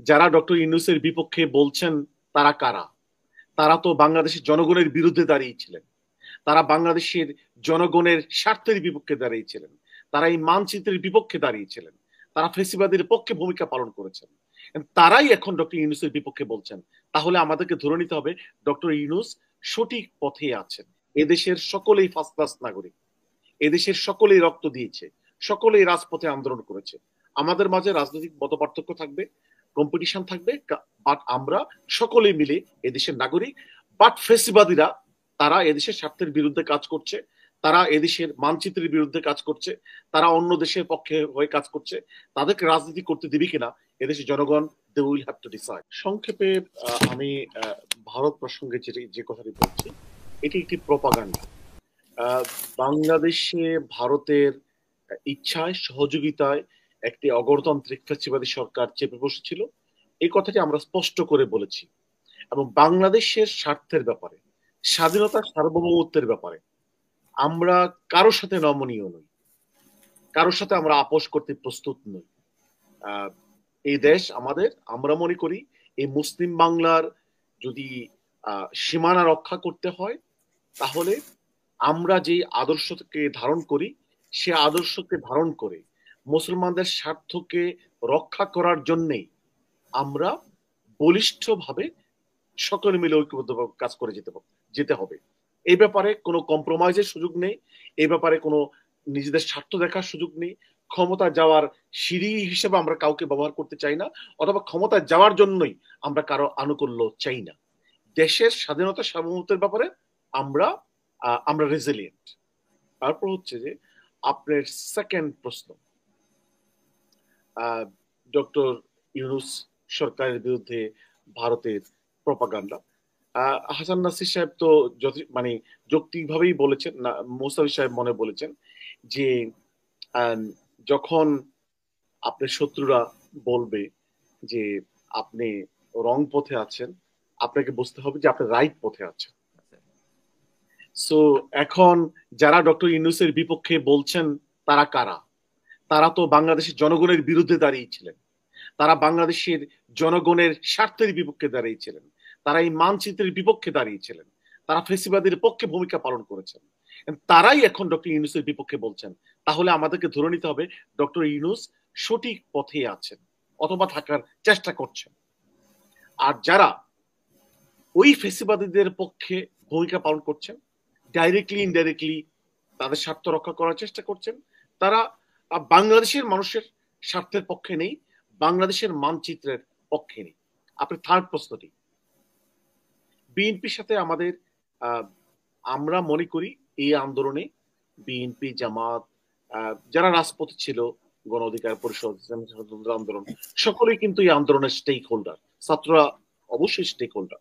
যারা ডক্টর ইউনূসের বিপক্ষে বলছেন তারা কারা? তারা তো বাংলাদেশের জনগণের বিরুদ্ধে দাঁড়িয়েছিলেন। তারা বাংলাদেশের জনগণের স্বার্থের বিপক্ষে দাঁড়িয়েছিলেন। তারা এই মানচিত্রের বিপক্ষে দাঁড়িয়েছিলেন। তারা ফেসিবাদের পক্ষে ভূমিকা পালন করেছেন। তারাই এখন ডক্টর ইউনূসের বিপক্ষে বলছেন। তাহলে আমাদেরকে ধরে নিতে হবে ডক্টর ইউনূস সঠিক পথে আছেন। এদেশের সকলেই ফার্স্ট ক্লাস নাগরিক। এদেশের সকলেই রক্ত দিয়েছে, সকলেই রাজপথে আন্দোলন করেছে। আমাদের মাঝে রাজনৈতিক মতপার্থক্য থাকবে, কম্পিটিশন থাকবে, বাট আমরা সকলেই মিলে এদেশের নাগরিক। বাট ফেসিবাদীরা তারা এদেশের স্বার্থের বিরুদ্ধে কাজ করছে, তারা এদেশের মানচিত্রের বিরুদ্ধে কাজ করছে, তারা অন্য দেশের পক্ষে হয়ে কাজ করছে। তাদেরকে রাজনীতি করতে দিবি কিনা এদেশের জনগণ they will have to decide. সংক্ষেপে আমি ভারত প্রসঙ্গে যে কথাটি বলছি, এটি একটি প্রপাগান্ডা। বাংলাদেশে ভারতের ইচ্ছায় সহযোগিতায় একটি অগণতান্ত্রিক ফ্যাসিবাদী সরকার চেপে বসেছিল, এই কথাটি আমরা স্পষ্ট করে বলেছি। এবং বাংলাদেশের স্বার্থের ব্যাপারে, স্বাধীনতা সার্বভৌমত্বের ব্যাপারে আমরা কারোর সাথে নমনীয় নই, কারোর সাথে আমরা আপোষ করতে প্রস্তুত নই। এই দেশ আমাদের, আমরা মনে করি এই মুসলিম বাংলার যদি সীমানা রক্ষা করতে হয়, তাহলে আমরা যে আদর্শকে ধারণ করি সে আদর্শকে ধারণ করে মুসলমানদের স্বার্থকে রক্ষা করার জন্যই আমরা বলিষ্ঠভাবে সকলে মিলে ঐক্যবদ্ধভাবে কাজ করে যেতে হবে। এই ব্যাপারে কোনো কম্প্রোমাইজের সুযোগ নেই, এই ব্যাপারে কোনো নিজেদের স্বার্থ দেখার সুযোগ নেই। ক্ষমতা যাওয়ার সিঁড়ি হিসেবে আমরা কাউকে ব্যবহার করতে চাই না, অথবা ক্ষমতা যাওয়ার জন্যই আমরা কারো আনুকূল্য চাই না। দেশের স্বাধীনতা সার্বভৌমত্বের ব্যাপারে আমরা আমরা রেজিলিয়েন্ট। তারপর হচ্ছে যে আপনার সেকেন্ড প্রশ্ন, ডক্টর ইউনূস সরকারের বিরুদ্ধে ভারতের প্রপাগান্ডা। হাসান নাসির সাহেব তো মানে যৌক্তিকভাবেই বলেছেন, না মুসাফি সাহেব মনে বলেছেন যে যখন আপনার শত্রুরা বলবে যে আপনি রং পথে আছেন, আপনাকে বুঝতে হবে যে আপনি রাইট পথে আছেন। সো এখন যারা ডক্টর ইউনূসের বিপক্ষে বলছেন তারা কারা? তারা তো বাংলাদেশের জনগণের বিরুদ্ধে দাঁড়িয়েছিলেন। তারা বাংলাদেশের জনগণের স্বার্থের বিপক্ষে দাঁড়িয়েছিলেন। তারা এই মানচিত্রের বিপক্ষে দাঁড়িয়েছিলেন। তারা ফেসিবাদের পক্ষে ভূমিকা পালন করেছেন। তারাই এখন ডক্টর ইউনূসের বিপক্ষে বলছেন। তাহলে আমাদেরকে ধরে নিতে হবে ডক্টর ইউনূস সঠিক পথে আছেন, অথবা থাকার চেষ্টা করছেন। আর যারা ওই ফেসিবাদীদের পক্ষে ভূমিকা পালন করছেন, ডাইরেক্টলি ইনডাইরেক্টলি তাদের স্বার্থ রক্ষা করার চেষ্টা করছেন, তারা বাংলাদেশের মানুষের স্বার্থের পক্ষে নেই, বাংলাদেশের মানচিত্রের পক্ষে নেই। আপনার থার্ড প্রশ্নটি, বিএনপির সাথে আমাদের আমরা মনে করি এই আন্দোলনে বিএনপি, জামাত, যারা রাজপথে ছিল, গণ অধিকার পরিষদ, আন্দোলন, সকলেই কিন্তু এই আন্দোলনের স্টেক হোল্ডার। ছাত্ররা অবশ্যই স্টেক হোল্ডার।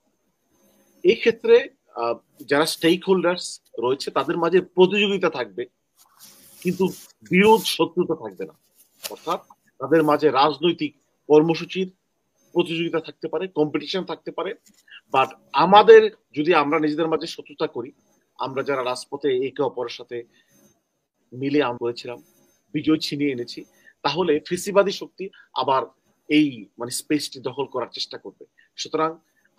এই ক্ষেত্রে যারা স্টেক হোল্ডার্স রয়েছে তাদের মাঝে প্রতিযোগিতা থাকবে, কিন্তু বিরোধ শত্রুতা থাকবে না। অর্থাৎ তাদের মাঝে রাজনৈতিক কর্মসূচির প্রতিযোগিতা থাকতে পারে, কম্পিটিশন থাকতে পারে। বাট আমাদের যদি আমরা নিজেদের মাঝে শত্রুতা করি, আমরা যারা রাজপথে একে অপরের সাথে মিলে করেছিলাম, বিজয় ছিনিয়ে এনেছি, তাহলে ফেসিবাদী শক্তি আবার এই মানে স্পেসটি দখল করার চেষ্টা করবে। সুতরাং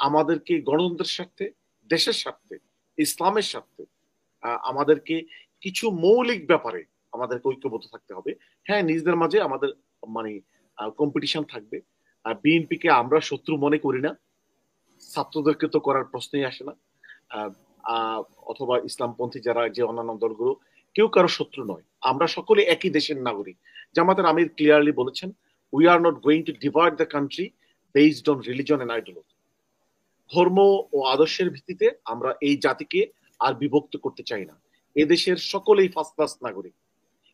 আমাদেরকে গণতন্ত্রের স্বার্থে, দেশের স্বার্থে, ইসলামের স্বার্থে আমাদেরকে কিছু মৌলিক ব্যাপারে আমাদেরকে ঐক্যবদ্ধ থাকতে হবে। হ্যাঁ, নিজেদের মাঝে আমাদের মানে কম্পিটিশন থাকবে। বিএনপিকে আমরা শত্রু মনে করি না, ছাত্রদেরকে তো করার প্রশ্নই আসে না, অথবা ইসলামপন্থী যারা যে অন্যান্য দলগুলো, কেউ কারো শত্রু নয়। আমরা সকলে একই দেশের নাগরিক। জামাতের আমির ক্লিয়ারলি বলেছেন, we are not going to divide the country based on religion and ideology. ধর্ম ও আদর্শের ভিত্তিতে আমরা এই জাতিকে আর বিভক্ত করতে চাই না। এদেশের সকলেই ফার্স্ট ক্লাস নাগরিক।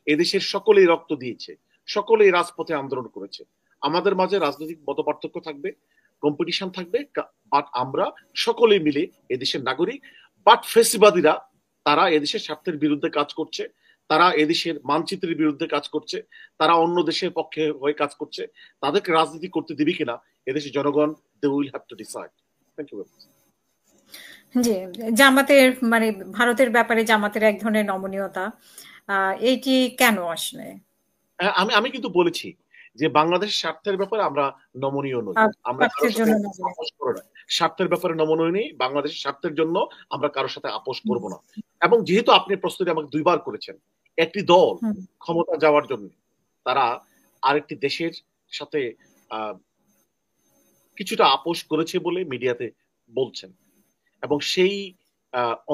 এদেশের সকলেই রক্ত দিয়েছে, সকলেই রাজপথে আন্দোলন করেছে। আমাদের মাঝে রাজনৈতিক মতপার্থক্য থাকবে, কম্পিটিশন থাকবে, বাট আমরা সকলেই মিলে এদেশের নাগরিক। বাট ফেসিবাদীরা তারা এদেশের স্বার্থের বিরুদ্ধে কাজ করছে, তারা এদেশের মানচিত্রের বিরুদ্ধে কাজ করছে, তারা অন্য দেশের পক্ষে হয়ে কাজ করছে। তাদেরকে রাজনীতি করতে দিবি কিনা এদেশের জনগণ they will have to decide. Thank you. জি, জামাতের মানে ভারতের ব্যাপারে জামাতের এক ধরনের নমনীয়তা, এইটি কেন আসলে? আমি কিন্তু বলেছি যে বাংলাদেশের স্বার্থের ব্যাপারে আমরা নমনীয় নই, আমরা কারোর সাথে আপোষ করব না। স্বার্থের ব্যাপারে নমনীয় নেই, বাংলাদেশের স্বার্থের জন্য আমরা কারোর সাথে আপোষ করব না। এবং যেহেতু আপনি প্রস্তুতি আমাকে 2 বার করেছেন, একটি দল ক্ষমতা যাওয়ার জন্য তারা আরেকটি দেশের সাথে কিছুটা আপোষ করেছে বলে মিডিয়াতে বলছেন, এবং সেই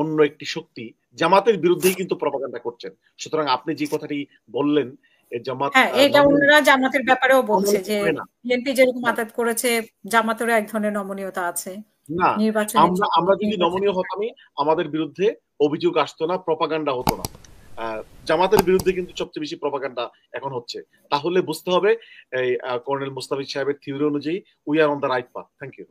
অন্য একটি শক্তি জামাতের বিরুদ্ধেই কিন্তু প্রপাগান্ডা করছেন। সুতরাং আপনি যে কথাটি বললেন, জামাত, এটা অন্যরা জামাতের ব্যাপারেও বলছে যে বিএনপি যেরকম আতাত করেছে, জামাতেরও এক ধরনের নমনীয়তা আছে। না, আমরা যদি নমনীয় হতামই, আমাদের বিরুদ্ধে অভিযোগ আসতো না, প্রপাগান্ডা হতো না। জামাতের বিরুদ্ধে কিন্তু সবচেয়ে বেশি প্রপাগান্ডা এখন হচ্ছে। তাহলে বুঝতে হবে এই কর্নেল মুস্তাফিজ সাহেবের থিওরি অনুযায়ী we are on the right path. Thank you.